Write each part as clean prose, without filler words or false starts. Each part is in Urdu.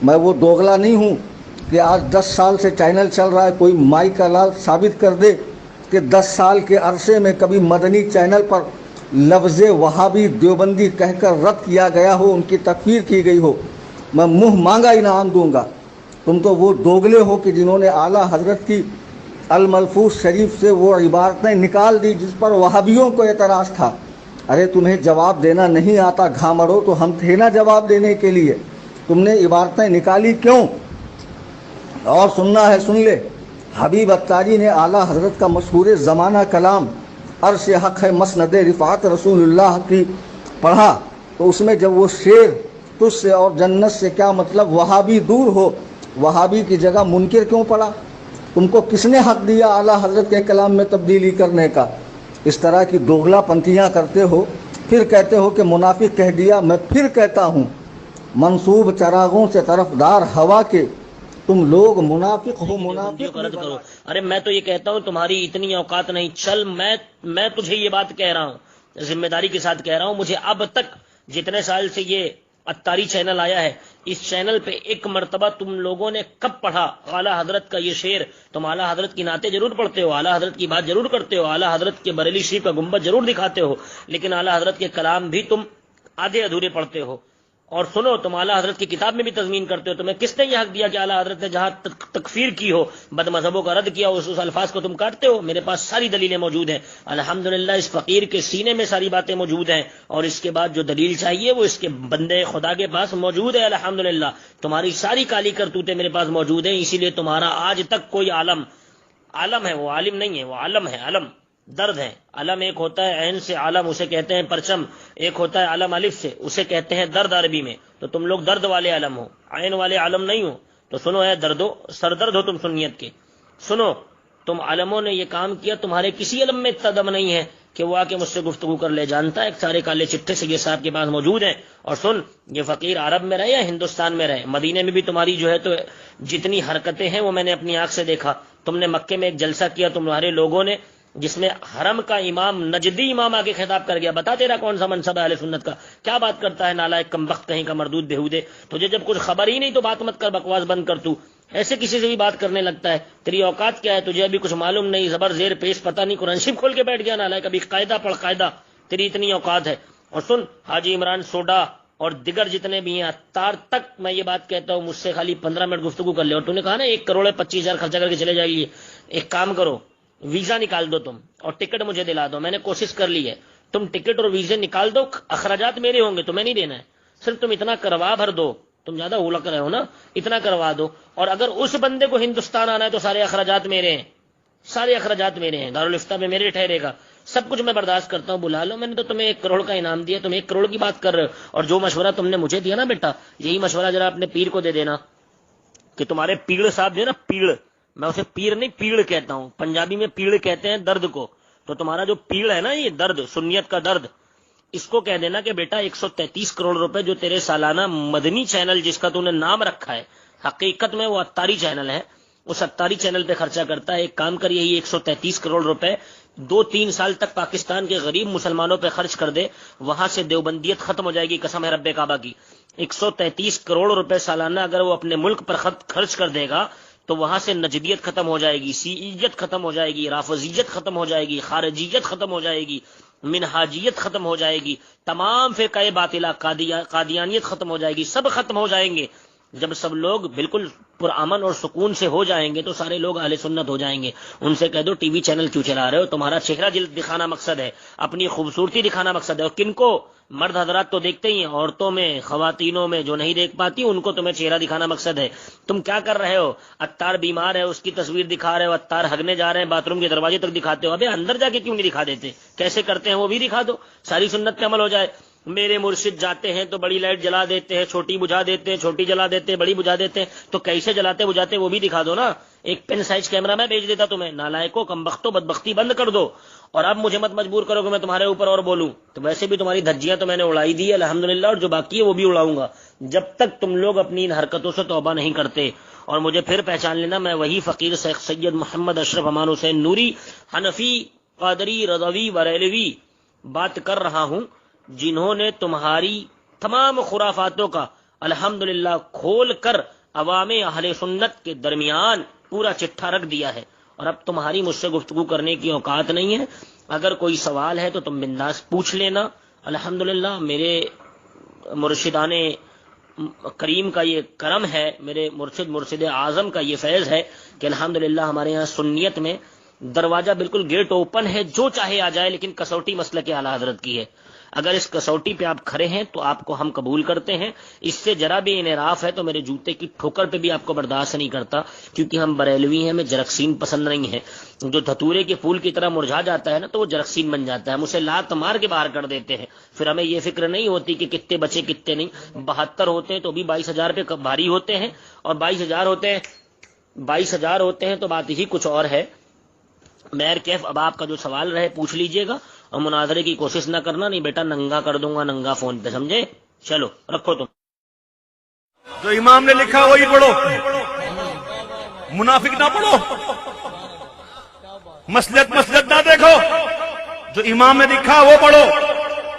میں وہ دوغلا نہیں ہوں کہ آج 10 سال سے چینل چل رہا ہے، کوئی مائی کا لال ثابت کر دے کہ 10 سال کے عرصے میں کبھی مدنی چینل پر لفظ وہابی دیوبندی کہہ کر رد کیا گیا ہو، ان کی تکفیر کی گئی ہو، میں منہ مانگا انعام دوں گا۔ تم تو وہ دوغلے ہو کہ جنہوں نے اعلیٰ حضرت کی الملفوظ شریف سے وہ عبارتیں نکال دی جس پر وہابیوں کو اعتراض تھا۔ ارے تمہیں جواب دینا نہیں آتا گھامڑو، تو ہم تھے نا جواب دینے کے لیے، تم نے عبارتیں نکالی کیوں؟ اور سننا ہے سن لے۔ حبیب اتاری نے اعلیٰ حضرت کا مشہور زمانہ کلام عرش حق ہے مسند رفعت رسول اللہ کی پڑھا، تو اس میں جب وہ شعر تجھ سے اور جنت سے کیا مطلب وہابی دور ہو، وہابی کی جگہ منکر کیوں پڑا؟ تم کو کس نے حق دیا اعلیٰ حضرت کے کلام میں تبدیلی کرنے کا؟ اس طرح کی دوغلا پنتیاں کرتے ہو، پھر کہتے ہو کہ منافق کہہ دیا۔ میں پھر کہتا ہوں، منصوب چراغوں سے طرفدار ہوا کے تم لوگ منافق ہو، منافق رد کرو۔ ارے میں تو یہ کہتا ہوں تمہاری اتنی اوقات نہیں، چل میں تجھے یہ بات کہہ رہا ہوں، ذمہ داری کے ساتھ کہہ رہا ہوں، مجھے اب تک جتنے سال سے یہ اتاری چینل آیا ہے، اس چینل پہ ایک مرتبہ تم لوگوں نے کب پڑھا اعلیٰ حضرت کا یہ شعر؟ تم اعلیٰ حضرت کی نعتیں ضرور پڑھتے ہو، اعلیٰ حضرت کی بات ضرور کرتے ہو، اعلیٰ حضرت کے بریلی شریف کا گنبد ضرور دکھاتے ہو، لیکن اعلیٰ حضرت کے کلام بھی تم آدھے ادھورے پڑھتے ہو۔ اور سنو، تم اعلیٰ حضرت کی کتاب میں بھی تضمین کرتے ہو، تمہیں کس نے یہ حق دیا کہ اعلیٰ حضرت نے جہاں تکفیر کی ہو، بد مذہبوں کا رد کیا ہو، اس الفاظ کو تم کاٹتے ہو؟ میرے پاس ساری دلیلیں موجود ہیں الحمدللہ، اس فقیر کے سینے میں ساری باتیں موجود ہیں، اور اس کے بعد جو دلیل چاہیے وہ اس کے بندے خدا کے پاس موجود ہے الحمدللہ۔ تمہاری ساری کالی کرتوتیں میرے پاس موجود ہیں، اسی لیے تمہارا آج تک کوئی عالم ہے، وہ عالم نہیں ہے، وہ عالم ہے، علم درد ہے۔ علم ایک ہوتا ہے عین سے عالم، اسے کہتے ہیں پرچم، ایک ہوتا ہے علم الف سے، اسے کہتے ہیں درد عربی میں۔ تو تم لوگ درد والے علم ہو، عین والے علم نہیں ہو۔ تو سنو اے دردو، سردرد ہو تم سنیت کے، سنو، تم علموں نے یہ کام کیا، تمہارے کسی علم میں اتنا دم نہیں ہے کہ وہ آ کے مجھ سے گفتگو کر لے، جانتا ہے سارے کالے چٹھے سے یہ صاحب کے پاس موجود ہیں۔ اور سن، یہ فقیر عرب میں رہے یا ہندوستان میں رہے، مدینے میں بھی تمہاری جو ہے تو جتنی حرکتیں ہیں وہ میں نے اپنی آنکھ سے دیکھا۔ تم نے مکے میں ایک جلسہ کیا تمہارے لوگوں نے، جس میں حرم کا امام، نجدی امام آگے خطاب کر گیا، بتا تیرا کون سا منصب ہے اہل سنت کا؟ کیا بات کرتا ہے نالائق کمبخت کہیں کا مردود بےہودے، تجھے جب کچھ خبر ہی نہیں تو بات مت کر، بکواس بند کر، تو ایسے کسی سے بھی بات کرنے لگتا ہے؟ تیری اوقات کیا ہے؟ تجھے ابھی کچھ معلوم نہیں، زبر زیر پیش پتہ نہیں، قرآن شریف کھول کے بیٹھ گیا نالائق، ابھی قاعدہ پڑھ قاعدہ، تیری اتنی اوقات ہے۔ اور سن، حاجی عمران سوڈا اور دیگر جتنے بھی ہیں، اتار تک میں یہ بات کہتا ہوں، مجھ سے خالی 15 منٹ گفتگو کر لے۔ اور تو نے کہا نا 1,25,00,000 خرچہ کر کے چلے جائیے، ایک کام کرو، ویزا نکال دو تم اور ٹکٹ مجھے دلا دو، میں نے کوشش کر لی ہے، تم ٹکٹ اور ویزے نکال دو، اخراجات میرے ہوں گے، تمہیں نہیں دینا ہے، صرف تم اتنا کروا بھر دو، تم زیادہ اولک رہے ہو نا، اتنا کروا دو۔ اور اگر اس بندے کو ہندوستان آنا ہے تو سارے اخراجات میرے ہیں، سارے اخراجات میرے ہیں، دارالفتہ میں میرے ٹھہرے گا، سب کچھ میں برداشت کرتا ہوں، بلا لو، میں نے تو تمہیں 1 کروڑ کا انعام دیا، تم 1 کروڑ کی بات کر رہے ہو۔ اور جو مشورہ تم نے مجھے دیا نا بیٹا، یہی مشورہ ذرا اپنے پیر کو دے دینا، کہ تمہارے پیڑ صاحب جو ہے نا، پیڑ، میں اسے پیر نہیں پیڑ کہتا ہوں، پنجابی میں پیڑ کہتے ہیں درد کو، تو تمہارا جو پیڑ ہے نا، یہ درد، سنیت کا درد، اس کو کہہ دینا کہ بیٹا 133 کروڑ روپے جو تیرے سالانہ مدنی چینل جس کا تو نے نام رکھا ہے، حقیقت میں وہ اتاری چینل ہے، اس اتاری چینل پہ خرچہ کرتا ہے، ایک کام کر، یہی 133 کروڑ روپے 2-3 سال تک پاکستان کے غریب مسلمانوں پہ خرچ کر دے، وہاں سے دیوبندیت ختم ہو جائے گی، قسم ہے رب کعبہ کی۔ 133 کروڑ روپے سالانہ اگر وہ اپنے ملک پر خرچ کر دے گا تو وہاں سے نجدیت ختم ہو جائے گی، سیعیت ختم ہو جائے گی، رافضیت ختم ہو جائے گی، خارجیت ختم ہو جائے گی، منہاجیت ختم ہو جائے گی، تمام فرقہ باطلہ، قادیانیت ختم ہو جائے گی، سب ختم ہو جائیں گے۔ جب سب لوگ بالکل پرامن اور سکون سے ہو جائیں گے تو سارے لوگ اہل سنت ہو جائیں گے۔ ان سے کہہ دو ٹی وی چینل کیوں چلا رہے ہو، تمہارا چہرہ جلد دکھانا مقصد ہے، اپنی خوبصورتی دکھانا مقصد ہے، اور کن کو؟ مرد حضرات تو دیکھتے ہی ہیں، عورتوں میں، خواتینوں میں جو نہیں دیکھ پاتی ان کو تمہیں چہرہ دکھانا مقصد ہے۔ تم کیا کر رہے ہو؟ اتار بیمار ہے اس کی تصویر دکھا رہے ہو، اتار ہگنے جا رہے ہیں باتھ روم کے دروازے تک دکھاتے ہو، ابے اندر جا کے کیوں نہیں دکھا دیتے؟ کیسے کرتے ہیں وہ بھی دکھا دو، ساری سنت پہ عمل ہو جائے۔ میرے مرشد جاتے ہیں تو بڑی لائٹ جلا دیتے ہیں، چھوٹی بجھا دیتے ہیں، چھوٹی جلا دیتے ہیں، بڑی بجھا دیتے ہیں، تو کیسے جلاتے بجھاتے وہ بھی دکھا دو نا، ایک پین سائز کیمرہ میں بھیج دیتا تمہیں، نالائکو، کمبختو، بدبختی بند کر دو، اور اب مجھے مت مجبور کرو کہ میں تمہارے اوپر اور بولوں، تو ویسے بھی تمہاری دھجیاں تو میں نے اڑائی دی الحمدللہ، اور جو باقی ہے وہ بھی اڑاؤں گا جب تک تم لوگ اپنی ان حرکتوں سے توبہ نہیں کرتے۔ اور مجھے پھر پہچان لینا، میں وہی فقیر شیخ سید محمد اشرف امان حسین نوری، حنفی، قادری، رضوی، بریلوی بات کر رہا ہوں، جنہوں نے تمہاری تمام خرافاتوں کا الحمدللہ کھول کر عوام اہل سنت کے درمیان پورا چٹھا رکھ دیا ہے، اور اب تمہاری مجھ سے گفتگو کرنے کی اوقات نہیں ہے. اگر کوئی سوال ہے تو تم بنداس پوچھ لینا. الحمدللہ میرے مرشدان کریم کا یہ کرم ہے، میرے مرشد اعظم کا یہ فیض ہے کہ الحمدللہ ہمارے یہاں سنیت میں دروازہ بالکل گیٹ اوپن ہے، جو چاہے آ جائے، لیکن کسوٹی مسلک اعلیٰ حضرت کی ہے. اگر اس کسوٹی پہ آپ کھڑے ہیں تو آپ کو ہم قبول کرتے ہیں. اس سے ذرا بھی انحراف ہے تو میرے جوتے کی ٹھوکر پہ بھی آپ کو برداشت نہیں کرتا، کیونکہ ہم بریلوی ہیں، ہمیں جرکسین پسند نہیں ہے. جو دھتورے کے پھول کی طرح مرجھا جاتا ہے نا تو وہ جرکسین بن جاتا ہے، ہم اسے لات مار کے باہر کر دیتے ہیں. پھر ہمیں یہ فکر نہیں ہوتی کہ کتنے بچے کتنے نہیں. 72 ہوتے ہیں تو بھی 22,000 پہ بھاری ہوتے ہیں، اور 22,000 ہوتے ہیں تو بات ہی کچھ اور ہے. میر کیف اب آپ کا جو سوال رہے پوچھ لیجئے گا، اور مناظرے کی کوشش نہ کرنا، نہیں بیٹا ننگا کر دوں گا ننگا فون پہ، سمجھے؟ چلو رکھو تم. جو امام نے لکھا وہی پڑھو، منافق نہ پڑھو، مسلک نہ دیکھو. جو امام نے لکھا وہ پڑھو.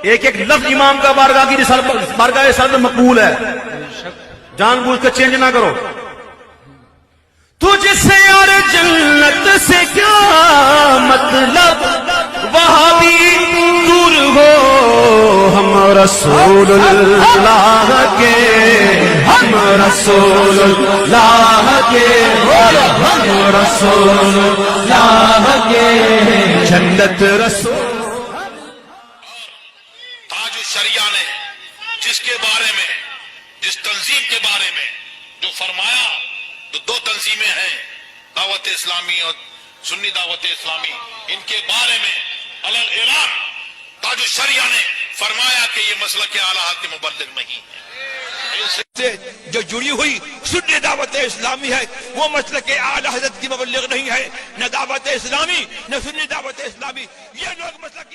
ایک ایک لفظ امام کا بارگاہ رسالت میں مقبول ہے، جان بوجھ کر چینج نہ کرو. تجھ سے اور جنت سے کیا مطلب، وہاں بھی دور ہو ہم رسول اللہ کے، ہم رسول اللہ کے، ہم رسول اللہ کے، جنت رسول. تاج الشریعہ نے جس کے بارے میں، جس تنظیم کے بارے میں جو فرمایا، تو 2 تنظیمیں ہیں، دعوت اسلامی اور سنی دعوت اسلامی، ان کے بارے میں علل اعلان تاج الشریعہ نے فرمایا کہ یہ مسلک اعلیٰ حضرت کے مبلغ نہیں ہے. سے جو جڑی ہوئی سنی دعوت اسلامی ہے وہ مسلک اعلیٰ حضرت کی مبلغ نہیں ہے. نہ دعوت اسلامی نہ سنی دعوت اسلامی، یہ لوگ مسلک